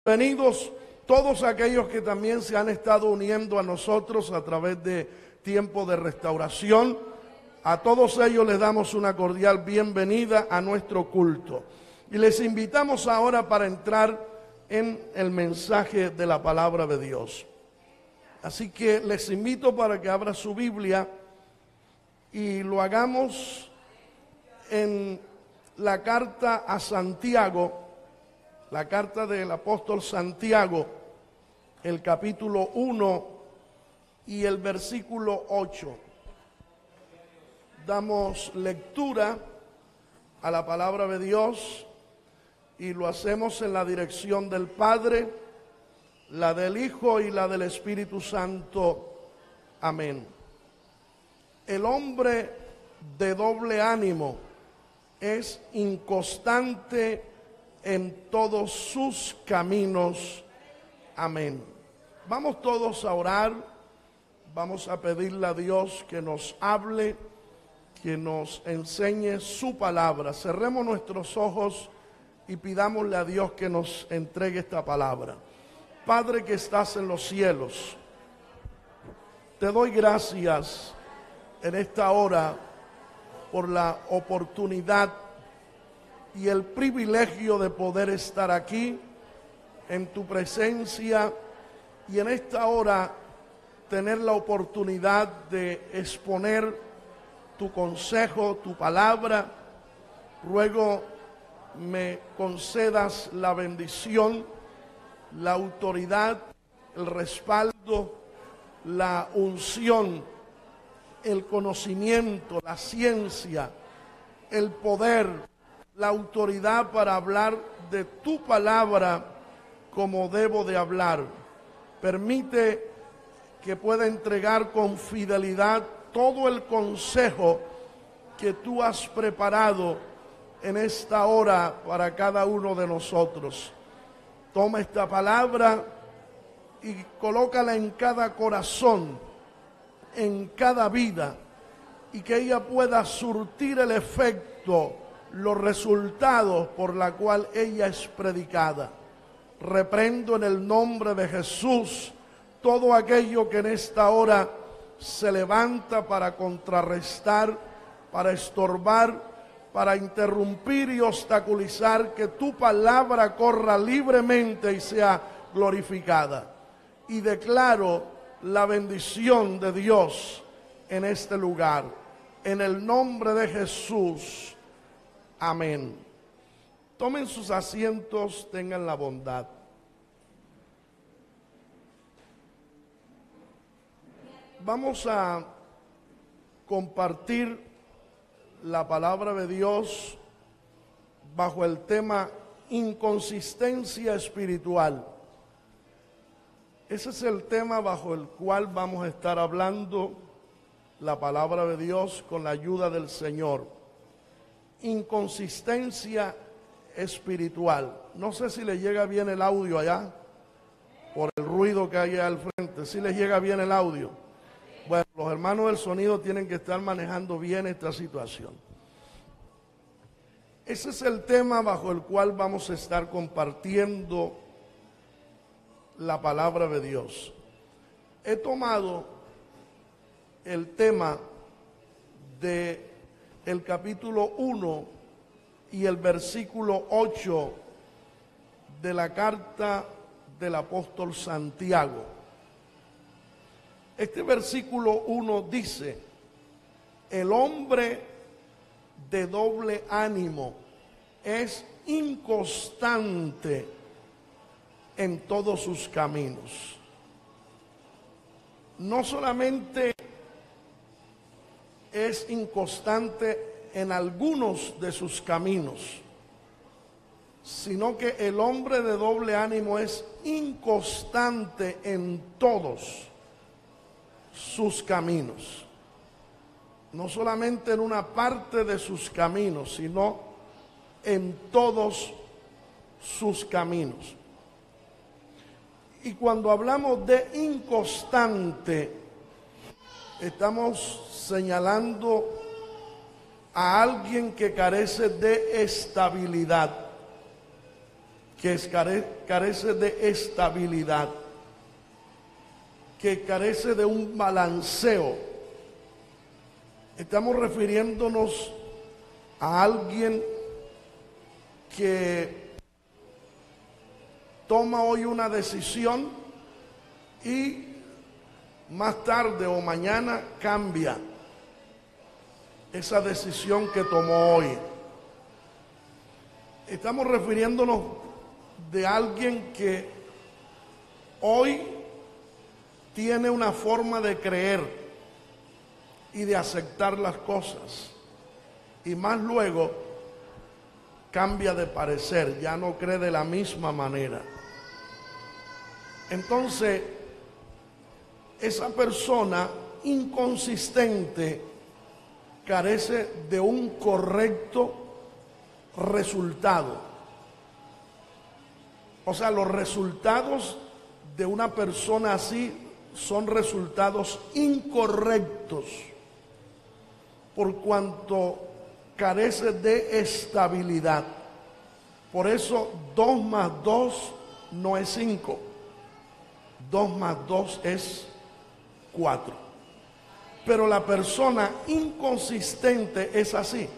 Bienvenidos todos aquellos que también se han estado uniendo a nosotros a través de Tiempo de Restauración. A todos ellos les damos una cordial bienvenida a nuestro culto. Y les invitamos ahora para entrar en el mensaje de la palabra de Dios. Así que les invito para que abra su Biblia y lo hagamos en la carta a Santiago, la carta del apóstol Santiago, el capítulo 1 y el versículo 8. Damos lectura a la palabra de Dios y lo hacemos en la dirección del Padre, la del Hijo y la del Espíritu Santo. Amén. El hombre de doble ánimo es inconstante en todos sus caminos. Amén. Vamos todos a orar, vamos a pedirle a Dios que nos hable, que nos enseñe su palabra. Cerremos nuestros ojos y pidámosle a Dios que nos entregue esta palabra. Padre que estás en los cielos, te doy gracias en esta hora por la oportunidad y el privilegio de poder estar aquí en tu presencia y en esta hora tener la oportunidad de exponer tu consejo, tu palabra. Ruego me concedas la bendición, la autoridad, el respaldo, la unción, el conocimiento, la ciencia, el poder, la autoridad para hablar de tu palabra como debo de hablar. Permite que pueda entregar con fidelidad todo el consejo que tú has preparado en esta hora para cada uno de nosotros. Toma esta palabra y colócala en cada corazón, en cada vida, y que ella pueda surtir el efecto, los resultados por la cual ella es predicada. Reprendo en el nombre de Jesús todo aquello que en esta hora se levanta para contrarrestar, para estorbar, para interrumpir y obstaculizar que tu palabra corra libremente y sea glorificada. Y declaro la bendición de Dios en este lugar, en el nombre de Jesús. Amén. Tomen sus asientos, tengan la bondad. Vamos a compartir la palabra de Dios bajo el tema inconsistencia espiritual. Ese es el tema bajo el cual vamos a estar hablando la palabra de Dios con la ayuda del Señor. Inconsistencia espiritual. No sé si le llega bien el audio allá, por el ruido que hay al frente. Si les llega bien el audio. Bueno, los hermanos del sonido tienen que estar manejando bien esta situación. Ese es el tema bajo el cual vamos a estar compartiendo la palabra de Dios. He tomado el tema de el capítulo 1 y el versículo 8 de la carta del apóstol Santiago. Este versículo 1 dice: el hombre de doble ánimo es inconstante en todos sus caminos. No solamente es inconstante en algunos de sus caminos, sino que el hombre de doble ánimo es inconstante en todos sus caminos. No solamente en una parte de sus caminos, sino en todos sus caminos. Y cuando hablamos de inconstante, estamos señalando a alguien que carece de estabilidad, que carece de estabilidad, que carece de un balanceo. Estamos refiriéndonos a alguien que toma hoy una decisión y más tarde o mañana cambia esa decisión que tomó hoy. Estamos refiriéndonos de alguien que hoy tiene una forma de creer y de aceptar las cosas, y más luego cambia de parecer, ya no cree de la misma manera. Entonces, esa persona inconsistente carece de un correcto resultado. O sea, los resultados de una persona así son resultados incorrectos, por cuanto carece de estabilidad. Por eso 2 más 2 no es 5, 2 más 2 es 4. Pero la persona inconsistente es así,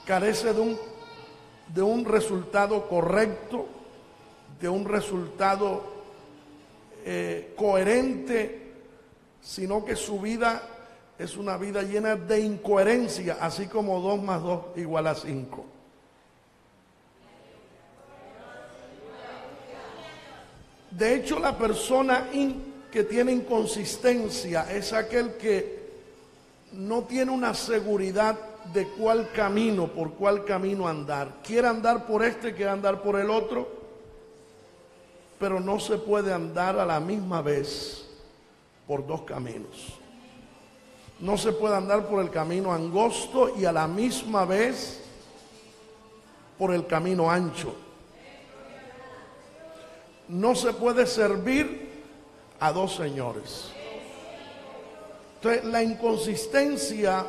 carece de un resultado correcto, de un resultado coherente, sino que su vida es una vida llena de incoherencia, así como 2 más 2 igual a 5. De hecho, la persona que tiene inconsistencia es aquel que no tiene una seguridad de por cuál camino andar. Quiere andar por este, quiere andar por el otro, pero no se puede andar a la misma vez por 2 caminos. No se puede andar por el camino angosto y a la misma vez por el camino ancho. No se puede servir a 2 señores. Entonces, la inconsistencia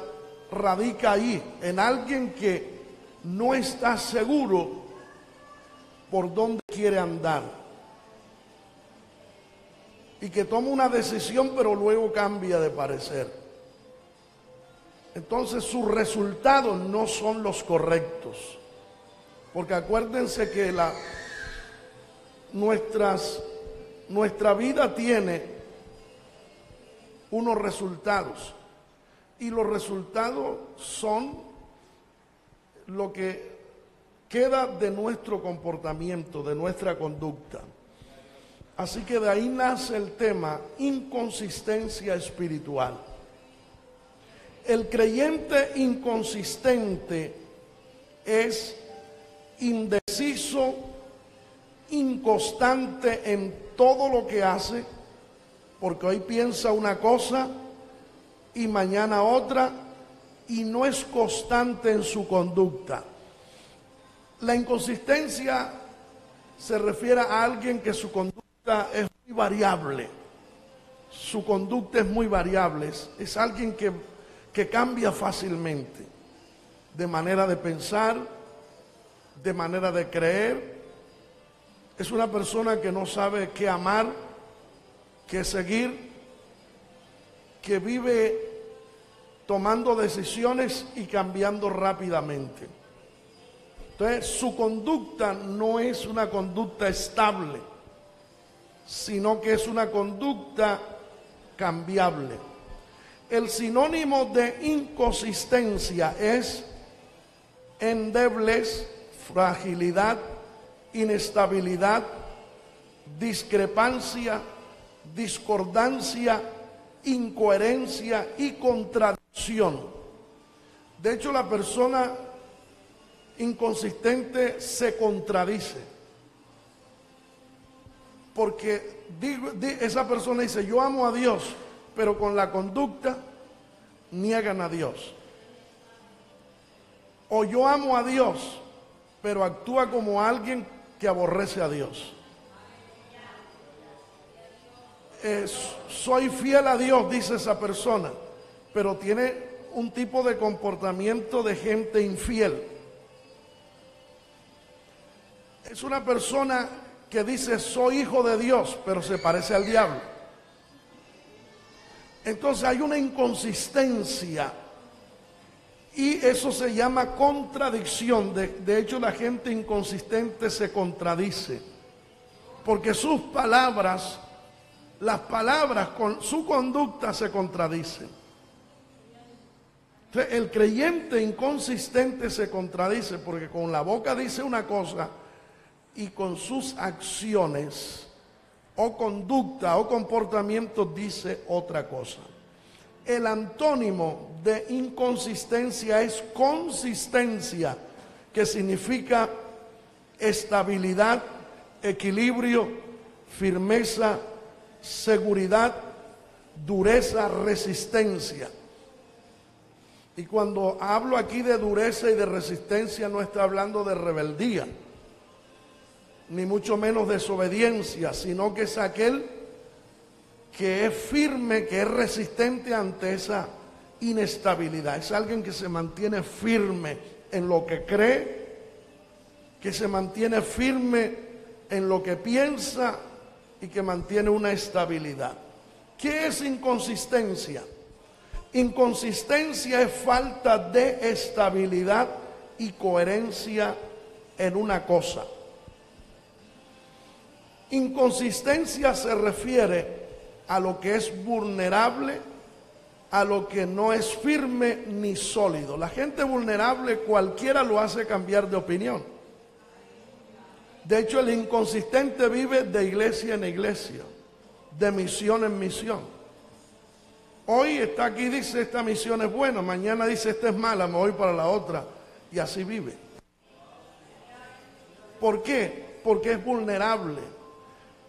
radica ahí, en alguien que no está seguro por dónde quiere andar y que toma una decisión pero luego cambia de parecer. Entonces sus resultados no son los correctos, porque acuérdense que nuestra vida tiene unos resultados, y los resultados son lo que queda de nuestro comportamiento, de nuestra conducta. Así que de ahí nace el tema inconsistencia espiritual. El creyente inconsistente es indeciso, inconstante en todo lo que hace, porque hoy piensa una cosa y mañana otra, y no es constante en su conducta. La inconsistencia se refiere a alguien que su conducta es muy variable. Su conducta es muy variable, es alguien que cambia fácilmente, de manera de pensar, de manera de creer. Es una persona que no sabe qué amar, qué seguir, que vive tomando decisiones y cambiando rápidamente. Entonces, su conducta no es una conducta estable, sino que es una conducta cambiable. El sinónimo de inconsistencia es endeblez, fragilidad, inestabilidad, discrepancia, discordancia, incoherencia y contradicción. De hecho, la persona inconsistente se contradice, porque esa persona dice: yo amo a Dios, pero con la conducta niegan a Dios. O yo amo a Dios, pero actúa como alguien que aborrece a Dios. Soy fiel a Dios, dice esa persona, pero tiene un tipo de comportamiento de gente infiel. Es una persona que dice soy hijo de Dios, pero se parece al diablo. Entonces hay una inconsistencia y eso se llama contradicción. De hecho, la gente inconsistente se contradice porque sus palabras, las palabras con su conducta se contradicen. Entonces, el creyente inconsistente se contradice porque con la boca dice una cosa y con sus acciones o conducta o comportamiento dice otra cosa. El antónimo de inconsistencia es consistencia, que significa estabilidad, equilibrio, firmeza, seguridad, dureza, resistencia. Y cuando hablo aquí de dureza y de resistencia, no estoy hablando de rebeldía, ni mucho menos desobediencia, sino que es aquel que es firme, que es resistente ante esa inestabilidad. Es alguien que se mantiene firme en lo que cree, que se mantiene firme en lo que piensa y que mantiene una estabilidad. ¿Qué es inconsistencia? Inconsistencia es falta de estabilidad y coherencia en una cosa. Inconsistencia se refiere a lo que es vulnerable, a lo que no es firme ni sólido. La gente vulnerable cualquiera lo hace cambiar de opinión. De hecho, el inconsistente vive de iglesia en iglesia, de misión en misión. Hoy está aquí, dice esta misión es buena, mañana dice esta es mala, me voy para la otra, y así vive. ¿Por qué? Porque es vulnerable.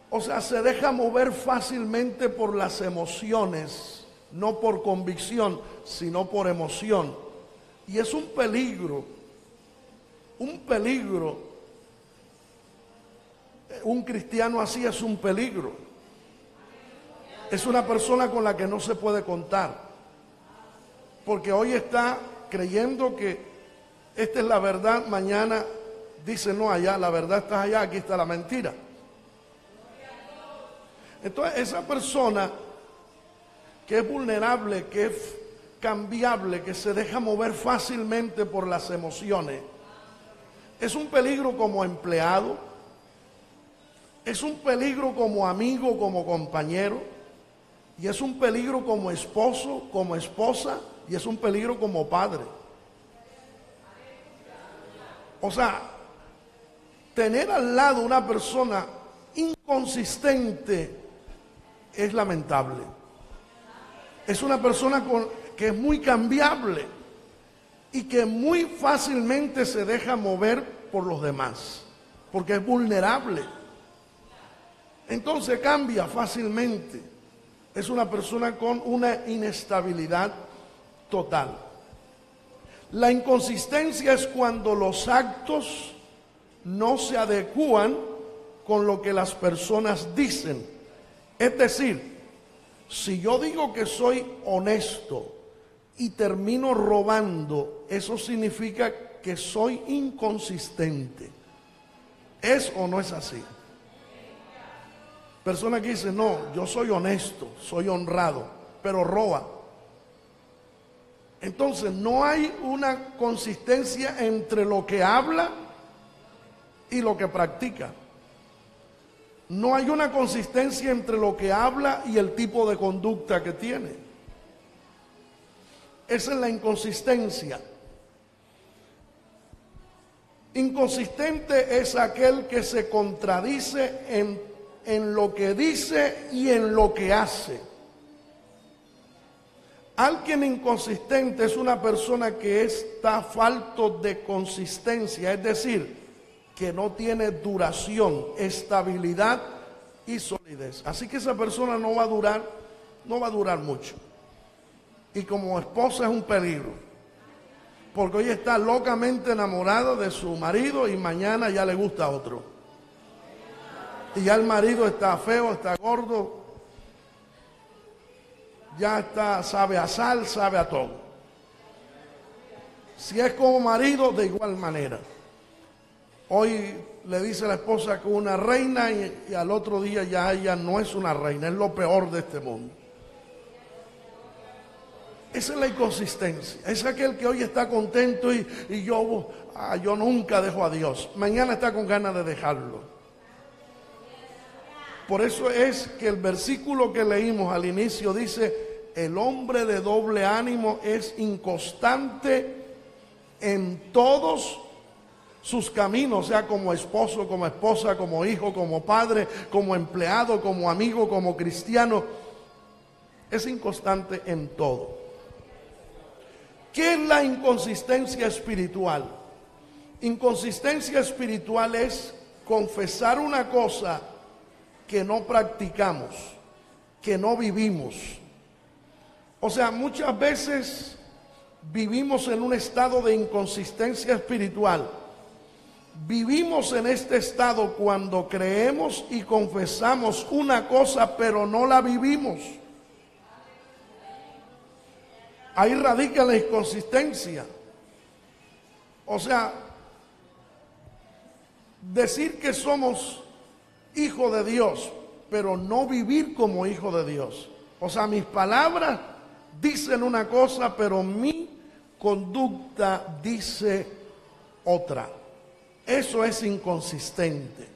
O sea, se deja mover fácilmente por las emociones, no por convicción, sino por emoción. Y es un peligro, un peligro. Un cristiano así es un peligro. Es una persona con la que no se puede contar. Porque hoy está creyendo que esta es la verdad, mañana dice no, allá, la verdad está allá, aquí está la mentira. Entonces esa persona que es vulnerable, que es cambiable, que se deja mover fácilmente por las emociones, es un peligro como empleado, es un peligro como amigo, como compañero, y es un peligro como esposo, como esposa, y es un peligro como padre. O sea, tener al lado una persona inconsistente es lamentable. Es una persona que es muy cambiable y que muy fácilmente se deja mover por los demás, porque es vulnerable. Entonces cambia fácilmente. Es una persona con una inestabilidad total. La inconsistencia es cuando los actos no se adecúan con lo que las personas dicen. Es decir, si yo digo que soy honesto y termino robando, eso significa que soy inconsistente. ¿Es o no es así? Persona que dice, no, yo soy honesto, soy honrado, pero roba. Entonces no hay una consistencia entre lo que habla y lo que practica. No hay una consistencia entre lo que habla y el tipo de conducta que tiene. Esa es la inconsistencia. Inconsistente es aquel que se contradice en lo que dice y en lo que hace. Alguien inconsistente es una persona que está falto de consistencia, es decir, que no tiene duración, estabilidad y solidez. Así que esa persona no va a durar mucho. Y como esposa es un peligro, porque hoy está locamente enamorada de su marido y mañana ya le gusta a otro. Y ya el marido está feo, está gordo, ya está, sabe a sal, sabe a todo. Si es como marido, de igual manera. Hoy le dice la esposa que es una reina y al otro día ya ella no es una reina, es lo peor de este mundo. Esa es la inconsistencia. Es aquel que hoy está contento y yo nunca dejo a Dios. Mañana está con ganas de dejarlo. Por eso es que el versículo que leímos al inicio dice: el hombre de doble ánimo es inconstante en todos sus caminos, sea como esposo, como esposa, como hijo, como padre, como empleado, como amigo, como cristiano. Es inconstante en todo. ¿Qué es la inconsistencia espiritual? Inconsistencia espiritual es confesar una cosa que no practicamos, que no vivimos. O sea, muchas veces vivimos en un estado de inconsistencia espiritual. Vivimos en este estado cuando creemos y confesamos una cosa, pero no la vivimos. Ahí radica la inconsistencia. O sea, decir que somos hijos de Dios, pero no vivir como hijo de Dios. O sea, mis palabras dicen una cosa, pero mi conducta dice otra. Eso es inconsistente.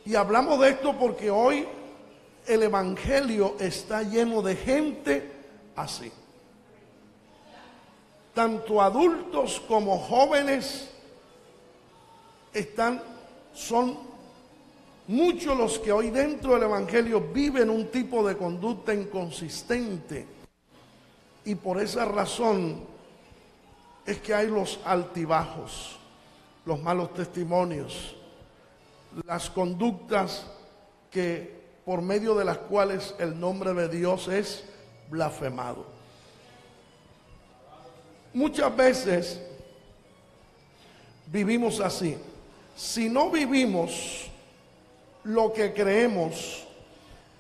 Y hablamos de esto porque hoy el evangelio está lleno de gente así. Tanto adultos como jóvenes son muchos los que hoy dentro del evangelio viven un tipo de conducta inconsistente. Y por esa razón es que hay los altibajos, los malos testimonios, las conductas que por medio de las cuales el nombre de Dios es blasfemado. Muchas veces vivimos así. Si no vivimos lo que creemos,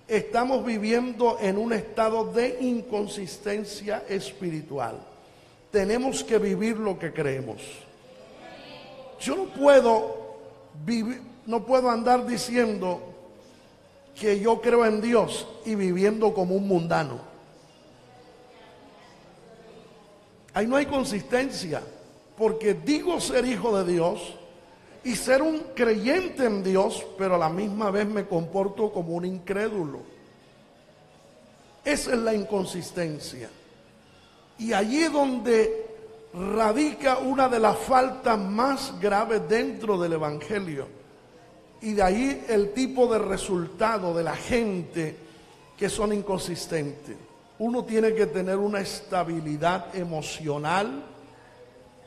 estamos viviendo en un estado de inconsistencia espiritual. Tenemos que vivir lo que creemos. Yo no puedo andar diciendo que yo creo en Dios y viviendo como un mundano. Ahí no hay consistencia, porque digo ser hijo de Dios y ser un creyente en Dios, pero a la misma vez me comporto como un incrédulo. Esa es la inconsistencia. Y allí es donde radica una de las faltas más graves dentro del evangelio. Y de ahí el tipo de resultado de la gente que son inconsistentes. Uno tiene que tener una estabilidad emocional,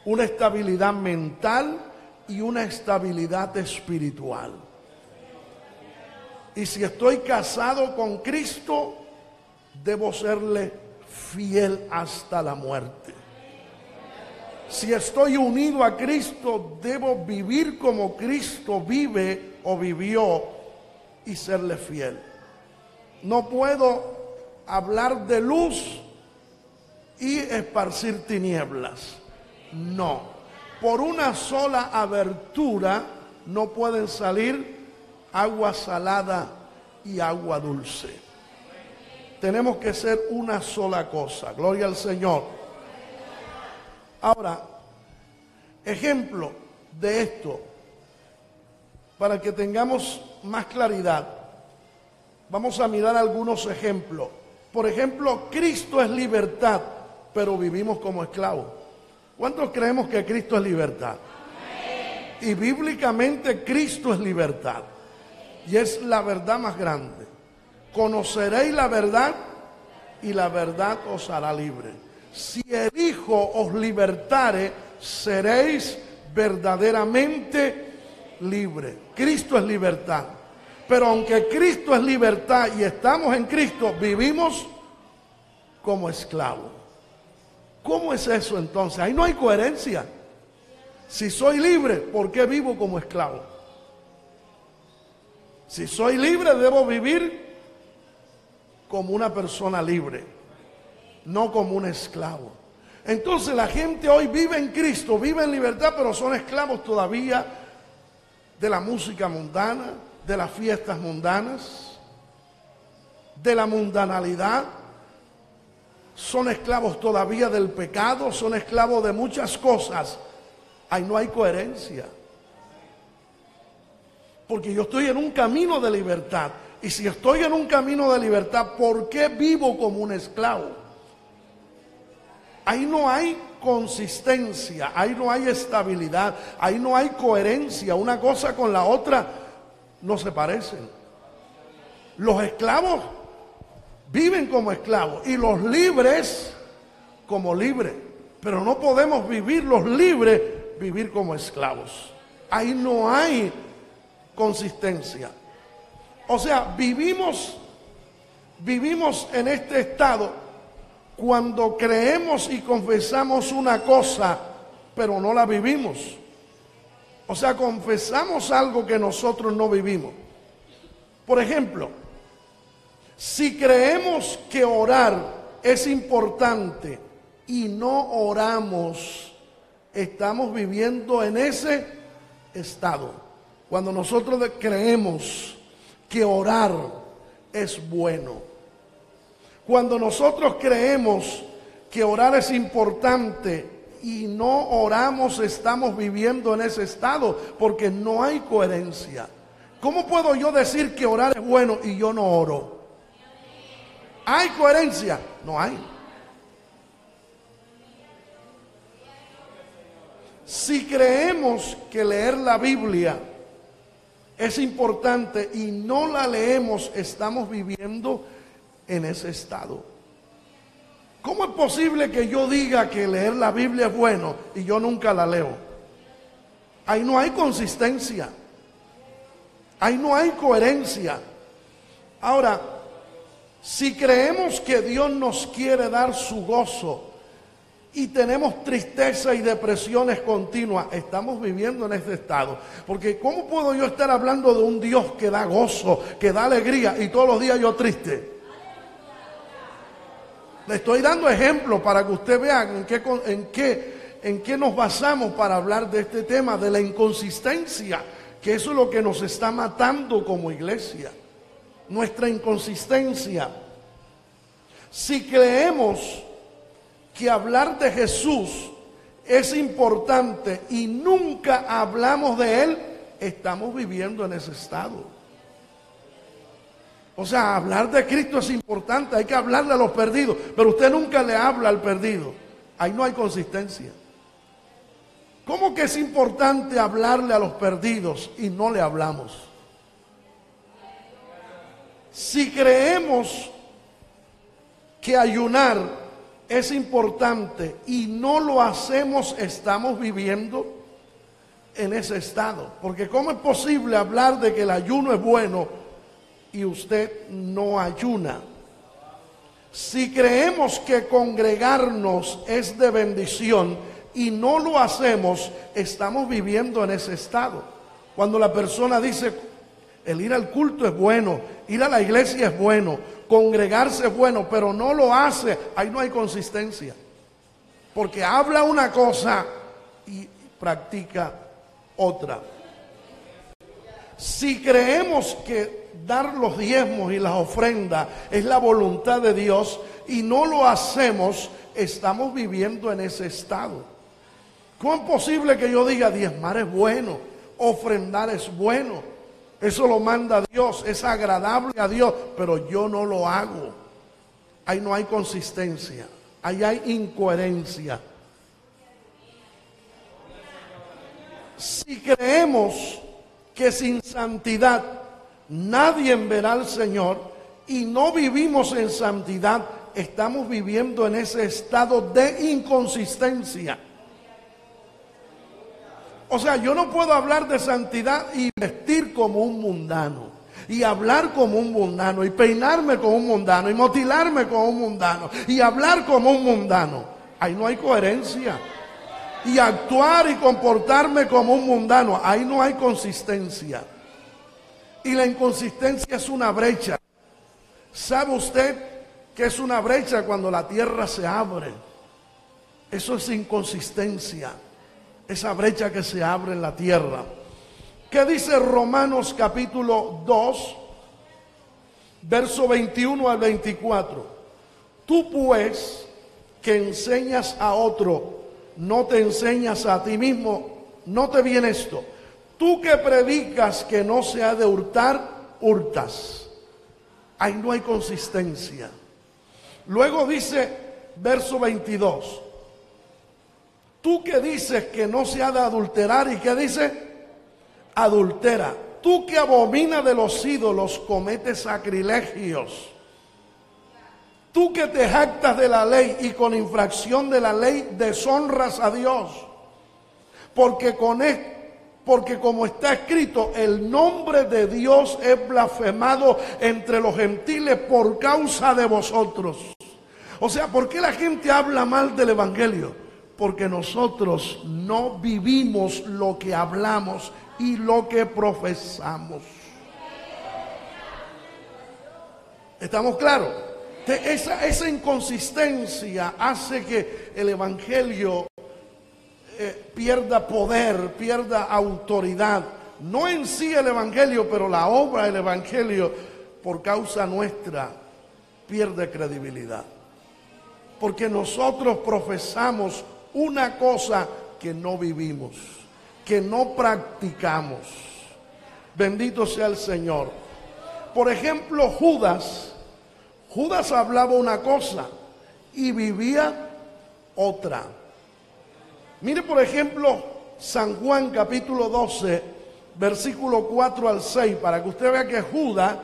una estabilidad mental y una estabilidad espiritual. Y si estoy casado con Cristo, debo serle fiel hasta la muerte. Si estoy unido a Cristo, debo vivir como Cristo vive o vivió y serle fiel. No puedo hablar de luz y esparcir tinieblas. No. Por una sola abertura no pueden salir agua salada y agua dulce. Tenemos que ser una sola cosa. Gloria al Señor. Ahora, ejemplo de esto, para que tengamos más claridad, vamos a mirar algunos ejemplos. Por ejemplo, Cristo es libertad, pero vivimos como esclavos. ¿Cuántos creemos que Cristo es libertad? Y bíblicamente Cristo es libertad. Y es la verdad más grande. Conoceréis la verdad y la verdad os hará libre. Si el Hijo os libertare, seréis verdaderamente libres. Cristo es libertad. Pero aunque Cristo es libertad y estamos en Cristo, vivimos como esclavos. ¿Cómo es eso entonces? Ahí no hay coherencia. Si soy libre, ¿por qué vivo como esclavo? Si soy libre, debo vivir como una persona libre, no como un esclavo. Entonces la gente hoy vive en Cristo, vive en libertad, pero son esclavos todavía de la música mundana, de las fiestas mundanas, de la mundanalidad. Son esclavos todavía del pecado, son esclavos de muchas cosas. Ahí no hay coherencia. Porque yo estoy en un camino de libertad. Y si estoy en un camino de libertad, ¿por qué vivo como un esclavo? Ahí no hay consistencia, ahí no hay estabilidad, ahí no hay coherencia. Una cosa con la otra no se parecen. Los esclavos viven como esclavos y los libres como libres. Pero no podemos vivir los libres, vivir como esclavos. Ahí no hay consistencia. O sea, vivimos en este estado cuando creemos y confesamos una cosa, pero no la vivimos. O sea, confesamos algo que nosotros no vivimos. Por ejemplo, si creemos que orar es importante y no oramos, estamos viviendo en ese estado. Cuando nosotros creemos que orar es bueno. Cuando nosotros creemos que orar es importante y no oramos, estamos viviendo en ese estado porque no hay coherencia. ¿Cómo puedo yo decir que orar es bueno y yo no oro? ¿Hay coherencia? No hay. Si creemos que leer la Biblia es importante y no la leemos, estamos viviendo en ese estado. ¿Cómo es posible que yo diga que leer la Biblia es bueno y yo nunca la leo? Ahí no hay consistencia. Ahí no hay coherencia. Ahora, si creemos que Dios nos quiere dar su gozo y tenemos tristeza y depresiones continuas, estamos viviendo en este estado. Porque ¿cómo puedo yo estar hablando de un Dios que da gozo, que da alegría y todos los días yo triste? Le estoy dando ejemplos para que usted vea en qué nos basamos para hablar de este tema, de la inconsistencia, que eso es lo que nos está matando como iglesia, nuestra inconsistencia. Si creemos que hablar de Jesús es importante y nunca hablamos de Él, estamos viviendo en ese estado. O sea, hablar de Cristo es importante, hay que hablarle a los perdidos, pero usted nunca le habla al perdido. Ahí no hay consistencia. ¿Cómo que es importante hablarle a los perdidos y no le hablamos? Si creemos que ayunar es importante y no lo hacemos, estamos viviendo en ese estado. Porque ¿cómo es posible hablar de que el ayuno es bueno y usted no ayuna? Si creemos que congregarnos es de bendición y no lo hacemos, estamos viviendo en ese estado. Cuando la persona dice, el ir al culto es bueno, ir a la iglesia es bueno, congregarse es bueno, pero no lo hace, ahí no hay consistencia. Porque habla una cosa y practica otra. Si creemos que dar los diezmos y las ofrendas es la voluntad de Dios y no lo hacemos, estamos viviendo en ese estado. ¿Cómo es posible que yo diga diezmar es bueno, ofrendar es bueno? Eso lo manda Dios, es agradable a Dios, pero yo no lo hago. Ahí no hay consistencia, ahí hay incoherencia. Si creemos que sin santidad nadie verá al Señor y no vivimos en santidad, estamos viviendo en ese estado de inconsistencia. O sea, yo no puedo hablar de santidad y vestir como un mundano, y hablar como un mundano, y peinarme como un mundano, y motilarme como un mundano, y hablar como un mundano. Ahí no hay coherencia. Y actuar y comportarme como un mundano, ahí no hay consistencia. Y la inconsistencia es una brecha. ¿Sabe usted que es una brecha cuando la tierra se abre? Eso es inconsistencia, esa brecha que se abre en la tierra. ¿Qué dice Romanos capítulo 2, verso 21 al 24? Tú pues que enseñas a otro, no te enseñas a ti mismo. Note bien esto. Tú que predicas que no se ha de hurtar, hurtas. Ahí no hay consistencia. Luego dice, verso 22. Tú que dices que no se ha de adulterar, ¿y qué dice? Adultera. Tú que abominas de los ídolos, cometes sacrilegios. Tú que te jactas de la ley y con infracción de la ley deshonras a Dios. Porque como está escrito, el nombre de Dios es blasfemado entre los gentiles por causa de vosotros. O sea, ¿por qué la gente habla mal del evangelio? Porque nosotros no vivimos lo que hablamos y lo que profesamos. ¿Estamos claros? Esa inconsistencia hace que el evangelio pierda poder, pierda autoridad. No en sí el evangelio, pero la obra del evangelio, por causa nuestra, pierde credibilidad. Porque nosotros profesamos una cosa que no vivimos, que no practicamos. Bendito sea el Señor. Por ejemplo, Judas hablaba una cosa y vivía otra. Mire, por ejemplo, San Juan capítulo 12, versículo 4 al 6, para que usted vea que Judas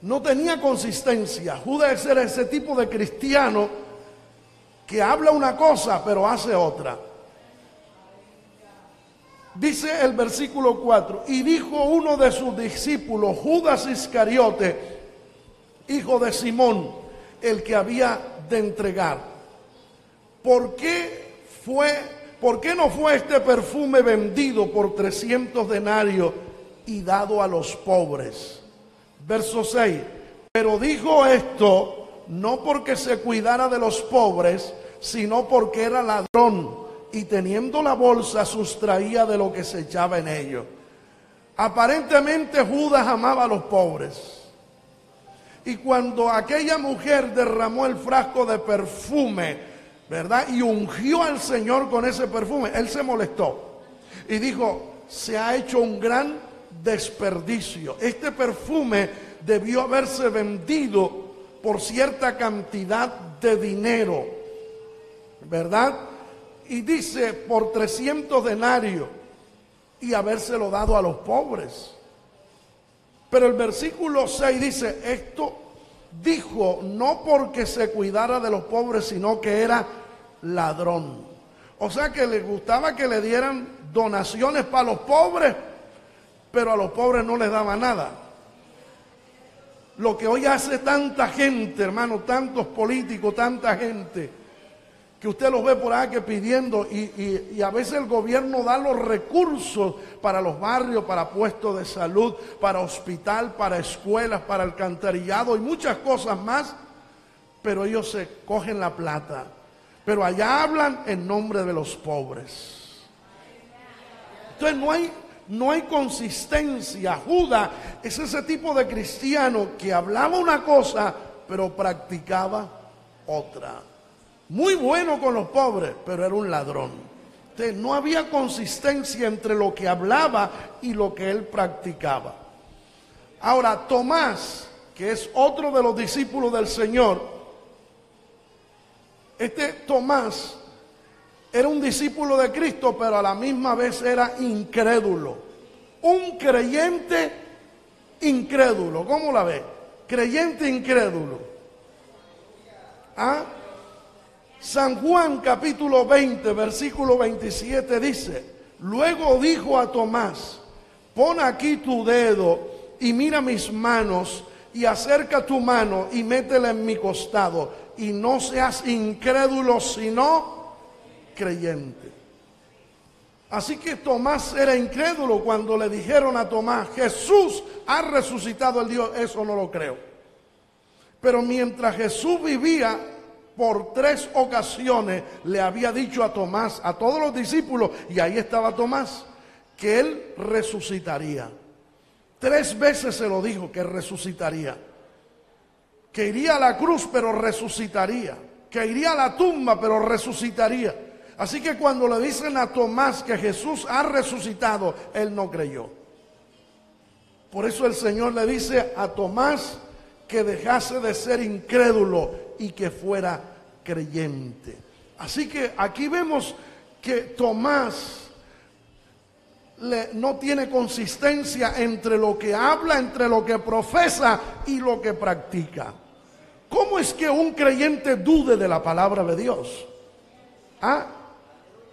no tenía consistencia. Judas era ese tipo de cristiano que habla una cosa pero hace otra. Dice el versículo 4, y dijo uno de sus discípulos, Judas Iscariote, hijo de Simón, el que había de entregar, ¿por qué no fue este perfume vendido por 300 denarios y dado a los pobres? Verso 6, pero dijo esto no porque se cuidara de los pobres, sino porque era ladrón y teniendo la bolsa sustraía de lo que se echaba en ello. Aparentemente Judas amaba a los pobres. Y cuando aquella mujer derramó el frasco de perfume, ¿verdad? Y ungió al Señor con ese perfume, él se molestó y dijo, se ha hecho un gran desperdicio. Este perfume debió haberse vendido por cierta cantidad de dinero, ¿verdad? Y dice por 300 denarios y habérselo dado a los pobres. Pero el versículo 6 dice, esto dijo no porque se cuidara de los pobres, sino que era ladrón. O sea que le gustaba que le dieran donaciones para los pobres, pero a los pobres no les daba nada. Lo que hoy hace tanta gente, hermano, tantos políticos, tanta gente, que usted los ve por ahí que pidiendo y a veces el gobierno da los recursos para los barrios, para puestos de salud, para hospital, para escuelas, para alcantarillado y muchas cosas más, pero ellos se cogen la plata. Pero allá hablan en nombre de los pobres. Entonces no hay consistencia. Judas es ese tipo de cristiano que hablaba una cosa, pero practicaba otra. Muy bueno con los pobres, pero era un ladrón. Entonces no había consistencia entre lo que hablaba y lo que él practicaba. Ahora, Tomás, que es otro de los discípulos del Señor, este Tomás era un discípulo de Cristo, pero a la misma vez era incrédulo. Un creyente incrédulo. ¿Cómo la ve? Creyente incrédulo. ¿Ah? San Juan capítulo 20, versículo 27 dice, luego dijo a Tomás, pon aquí tu dedo y mira mis manos y acerca tu mano y métela en mi costado y no seas incrédulo sino creyente. Así que Tomás era incrédulo cuando le dijeron a Tomás, Jesús ha resucitado. Él dijo, eso no lo creo. Pero mientras Jesús vivía, por 3 ocasiones le había dicho a Tomás, a todos los discípulos, y ahí estaba Tomás, que él resucitaría. 3 veces se lo dijo que resucitaría. Que iría a la cruz, pero resucitaría. Que iría a la tumba, pero resucitaría. Así que cuando le dicen a Tomás que Jesús ha resucitado, él no creyó. Por eso el Señor le dice a Tomás que dejase de ser incrédulo y que fuera creyente. Así que aquí vemos que Tomás no tiene consistencia entre lo que habla, entre lo que profesa y lo que practica. ¿Cómo es que un creyente dude de la palabra de Dios?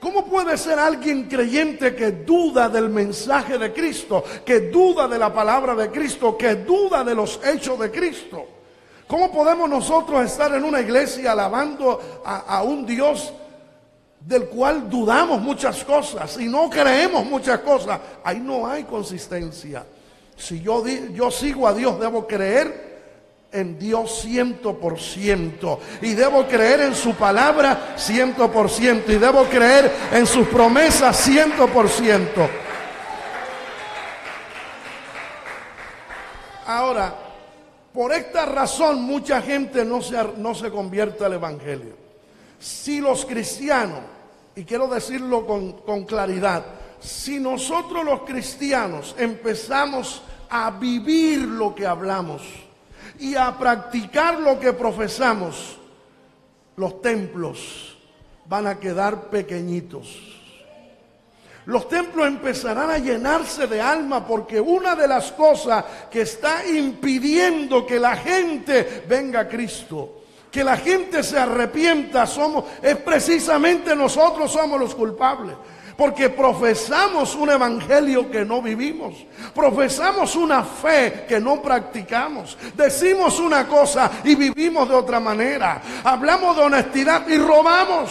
¿Cómo puede ser alguien creyente que duda del mensaje de Cristo, que duda de la palabra de Cristo, que duda de los hechos de Cristo? ¿Cómo podemos nosotros estar en una iglesia alabando a un Dios del cual dudamos muchas cosas y no creemos muchas cosas? Ahí no hay consistencia. Si yo sigo a Dios, debo creer en Dios 100%, y debo creer en su palabra 100%, y debo creer en sus promesas 100%. Ahora, por esta razón mucha gente no se convierte al evangelio. Si los cristianos, y quiero decirlo con claridad, si nosotros los cristianos empezamos a vivir lo que hablamos y a practicar lo que profesamos, los templos van a quedar pequeñitos. Los templos empezarán a llenarse de alma, porque una de las cosas que está impidiendo que la gente venga a Cristo, que la gente se arrepienta, es precisamente nosotros somos los culpables. Porque profesamos un evangelio que no vivimos. Profesamos una fe que no practicamos. Decimos una cosa y vivimos de otra manera. Hablamos de honestidad y robamos.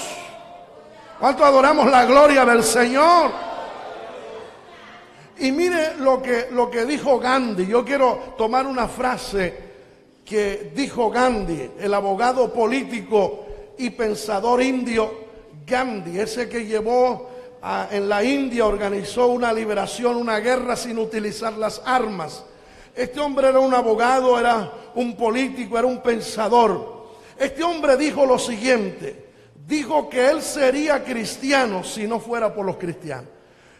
¿Cuánto adoramos la gloria del Señor? Y mire lo que dijo Gandhi. Yo quiero tomar una frase que dijo Gandhi, el abogado político y pensador indio Gandhi, ese que llevó en la India, organizó una liberación, una guerra sin utilizar las armas. Este hombre era un abogado, era un político, era un pensador. Este hombre dijo lo siguiente: dijo que él sería cristiano si no fuera por los cristianos.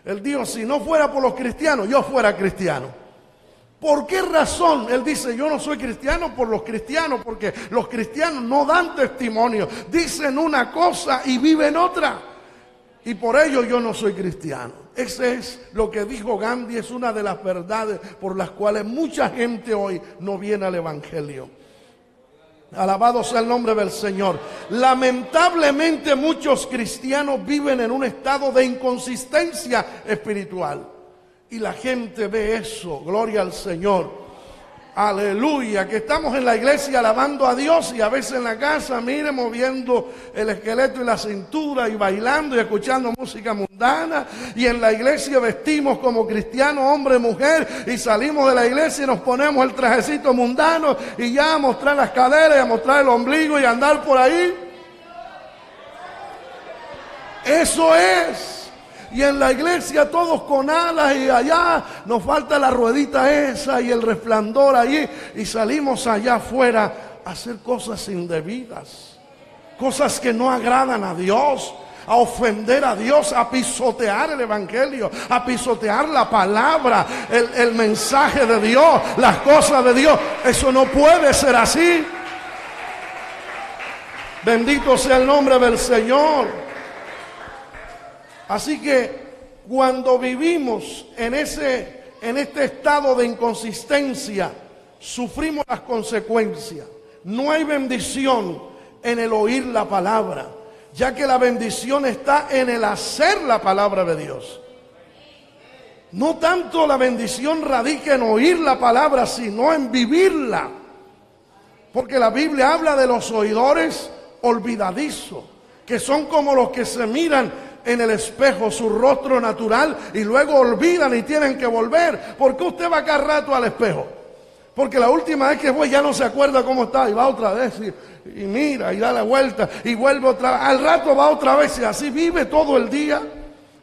Él dijo, si no fuera por los cristianos, yo fuera cristiano. ¿Por qué razón? Él dice, yo no soy cristiano por los cristianos, porque los cristianos no dan testimonio, dicen una cosa y viven otra. Y por ello yo no soy cristiano. Ese es lo que dijo Gandhi, es una de las verdades por las cuales mucha gente hoy no viene al evangelio. Alabado sea el nombre del Señor. Lamentablemente muchos cristianos viven en un estado de inconsistencia espiritual. Y la gente ve eso, gloria al Señor. Aleluya, que estamos en la iglesia alabando a Dios y a veces en la casa, mire, moviendo el esqueleto y la cintura y bailando y escuchando música mundana. Y en la iglesia vestimos como cristianos, hombre, mujer, y salimos de la iglesia y nos ponemos el trajecito mundano y ya a mostrar las caderas y a mostrar el ombligo y a andar por ahí. Eso es. Y en la iglesia todos con alas, y allá nos falta la ruedita esa y el resplandor ahí, y salimos allá afuera a hacer cosas indebidas, cosas que no agradan a Dios, a ofender a Dios, a pisotear el evangelio, a pisotear la palabra, el mensaje de Dios, las cosas de Dios. Eso no puede ser así. Bendito sea el nombre del Señor. Así que cuando vivimos en este estado de inconsistencia, sufrimos las consecuencias. No hay bendición en el oír la palabra, ya que la bendición está en el hacer la palabra de Dios. No tanto la bendición radica en oír la palabra, sino en vivirla. Porque la Biblia habla de los oidores olvidadizos, que son como los que se miran en el espejo su rostro natural y luego olvidan y tienen que volver. ¿Por qué usted va cada rato al espejo? Porque la última vez que fue ya no se acuerda cómo está y va otra vez y mira y da la vuelta y vuelve otra vez. Al rato va otra vez y así vive todo el día.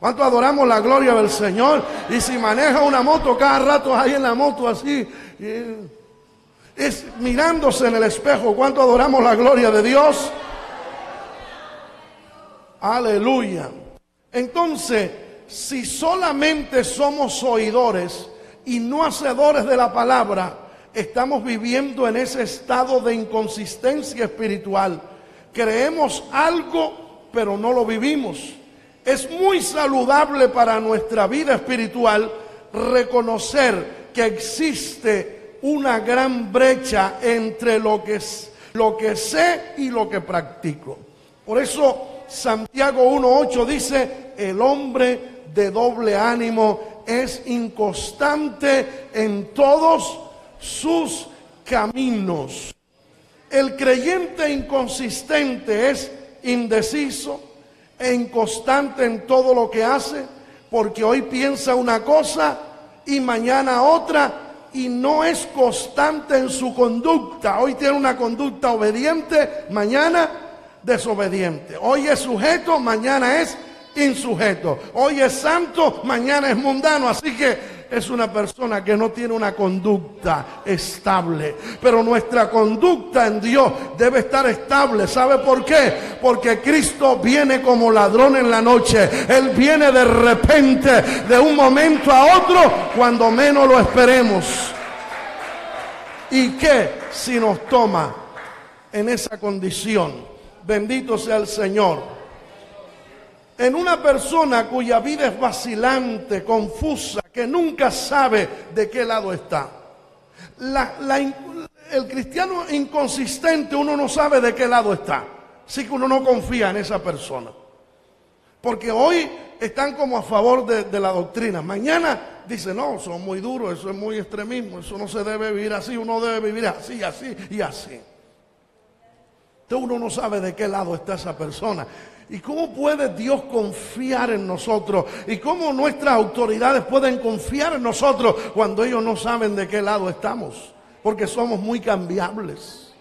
¿Cuánto adoramos la gloria del Señor? Y si maneja una moto, cada rato ahí en la moto así, es mirándose en el espejo. ¿Cuánto adoramos la gloria de Dios? Aleluya. Entonces, si solamente somos oidores y no hacedores de la palabra, estamos viviendo en ese estado de inconsistencia espiritual. Creemos algo, pero no lo vivimos. Es muy saludable para nuestra vida espiritual reconocer que existe una gran brecha entre lo que sé y lo que practico. Por eso Santiago 1:8 dice: el hombre de doble ánimo es inconstante en todos sus caminos. El creyente inconsistente es indeciso e inconstante en todo lo que hace, porque hoy piensa una cosa y mañana otra, y no es constante en su conducta. Hoy tiene una conducta obediente, mañana desobediente. Hoy es sujeto, mañana es insujeto. Hoy es santo, mañana es mundano. Así que es una persona que no tiene una conducta estable. Pero nuestra conducta en Dios debe estar estable. ¿Sabe por qué? Porque Cristo viene como ladrón en la noche. Él viene de repente, de un momento a otro, cuando menos lo esperemos. ¿Y qué si nos toma en esa condición? Bendito sea el Señor. En una persona cuya vida es vacilante, confusa, que nunca sabe de qué lado está. El cristiano inconsistente, uno no sabe de qué lado está. Así que uno no confía en esa persona. Porque hoy están como a favor de la doctrina. Mañana dice, no, son muy duros, eso es muy extremismo, eso no se debe vivir así, uno debe vivir así, así y así. Entonces uno no sabe de qué lado está esa persona. ¿Y cómo puede Dios confiar en nosotros? ¿Y cómo nuestras autoridades pueden confiar en nosotros cuando ellos no saben de qué lado estamos? Porque somos muy cambiables.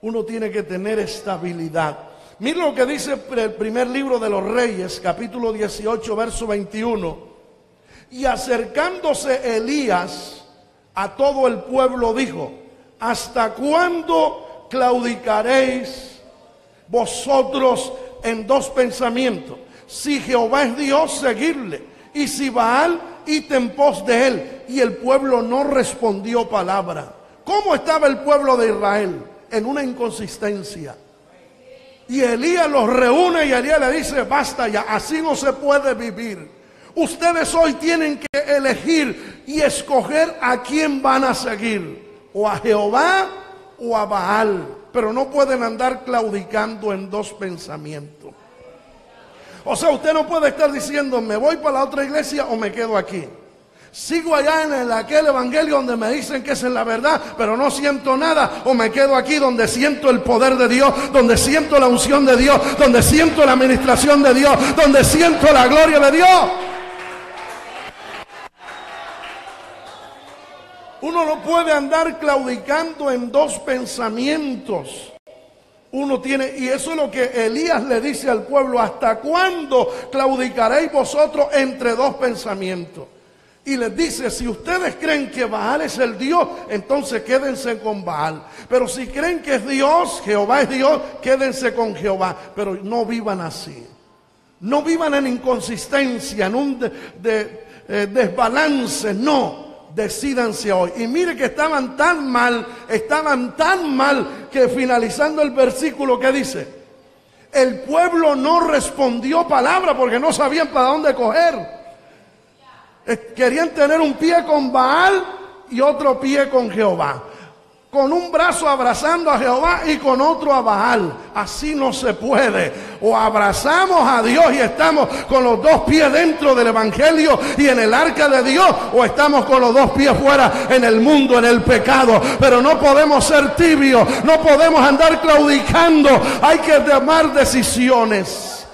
Uno tiene que tener estabilidad. Mira lo que dice el primer libro de los Reyes, capítulo 18, verso 21. Y acercándose Elías a todo el pueblo dijo: ¿hasta cuándo claudicaréis vosotros en dos pensamientos? Si Jehová es Dios, seguidle, y si Baal, id en pos de él. Y el pueblo no respondió palabra. ¿Cómo estaba el pueblo de Israel? En una inconsistencia. Y Elías los reúne y Elías le dice: basta ya, así no se puede vivir. Ustedes hoy tienen que elegir y escoger a quién van a seguir, o a Jehová o a Baal. Pero no pueden andar claudicando en dos pensamientos. O sea, usted no puede estar diciendo: me voy para la otra iglesia o me quedo aquí. Sigo allá en aquel evangelio donde me dicen que esa es la verdad, pero no siento nada. O me quedo aquí donde siento el poder de Dios, donde siento la unción de Dios, donde siento la administración de Dios, donde siento la gloria de Dios. Uno no puede andar claudicando en dos pensamientos. Uno tiene, y eso es lo que Elías le dice al pueblo: ¿hasta cuándo claudicaréis vosotros entre dos pensamientos? Y les dice: si ustedes creen que Baal es el Dios, entonces quédense con Baal. Pero si creen que es Dios, Jehová es Dios, quédense con Jehová. Pero no vivan así. No vivan en inconsistencia, en un desbalance, no. Decídanse hoy. Y mire que estaban tan mal que finalizando el versículo, ¿qué dice? El pueblo no respondió palabra porque no sabían para dónde coger. Querían tener un pie con Baal y otro pie con Jehová. Con un brazo abrazando a Jehová y con otro a Baal. Así no se puede. O abrazamos a Dios y estamos con los dos pies dentro del evangelio y en el arca de Dios, o estamos con los dos pies fuera en el mundo, en el pecado. Pero no podemos ser tibios, no podemos andar claudicando. Hay que tomar decisiones.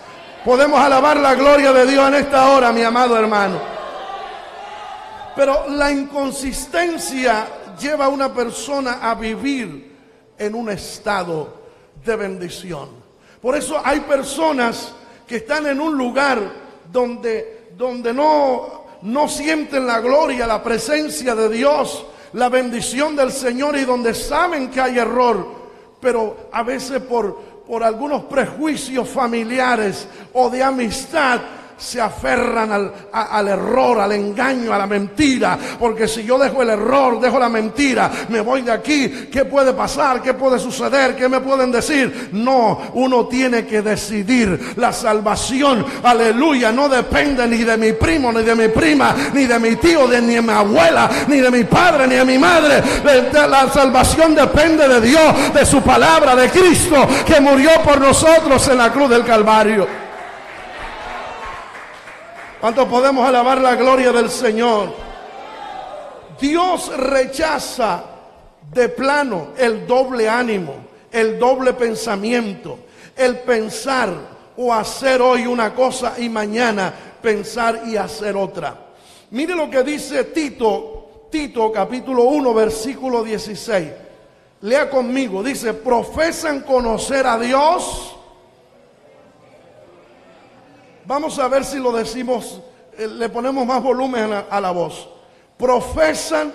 Podemos alabar la gloria de Dios en esta hora, mi amado hermano. Pero la inconsistencia lleva a una persona a vivir en un estado de bendición. Por eso hay personas que están en un lugar donde no sienten la gloria, la presencia de Dios, la bendición del Señor, y donde saben que hay error, pero a veces por algunos prejuicios familiares o de amistad se aferran al error, al engaño, a la mentira. Porque si yo dejo el error, dejo la mentira, me voy de aquí, ¿qué puede pasar? ¿Qué puede suceder? ¿Qué me pueden decir? No, uno tiene que decidir. La salvación, aleluya, no depende ni de mi primo, ni de mi prima, ni de mi tío, ni de mi abuela, ni de mi padre, ni de mi madre. La salvación depende de Dios, de su palabra, de Cristo, que murió por nosotros en la cruz del Calvario. ¿Cuántos podemos alabar la gloria del Señor? Dios rechaza de plano el doble ánimo, el doble pensamiento, el pensar o hacer hoy una cosa y mañana pensar y hacer otra. Mire lo que dice Tito capítulo 1 versículo 16. Lea conmigo, dice: profesan conocer a Dios. Vamos a ver si lo decimos, le ponemos más volumen a la voz. Profesan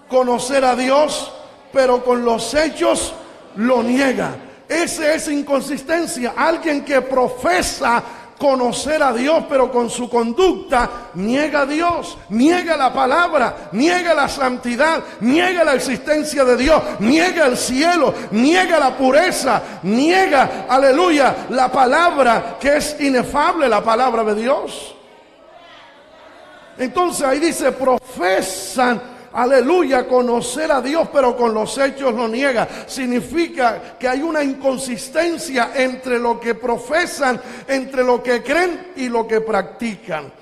conocer a Dios, pero con los hechos lo niega. Esa es inconsistencia. Alguien que profesa conocer a Dios, pero con su conducta niega a Dios, niega la palabra, niega la santidad, niega la existencia de Dios, niega el cielo, niega la pureza, niega, aleluya, la palabra que es inefable, la palabra de Dios. Entonces ahí dice: profesan, aleluya, conocer a Dios, pero con los hechos lo niega. Significa que hay una inconsistencia entre lo que profesan, entre lo que creen y lo que practican.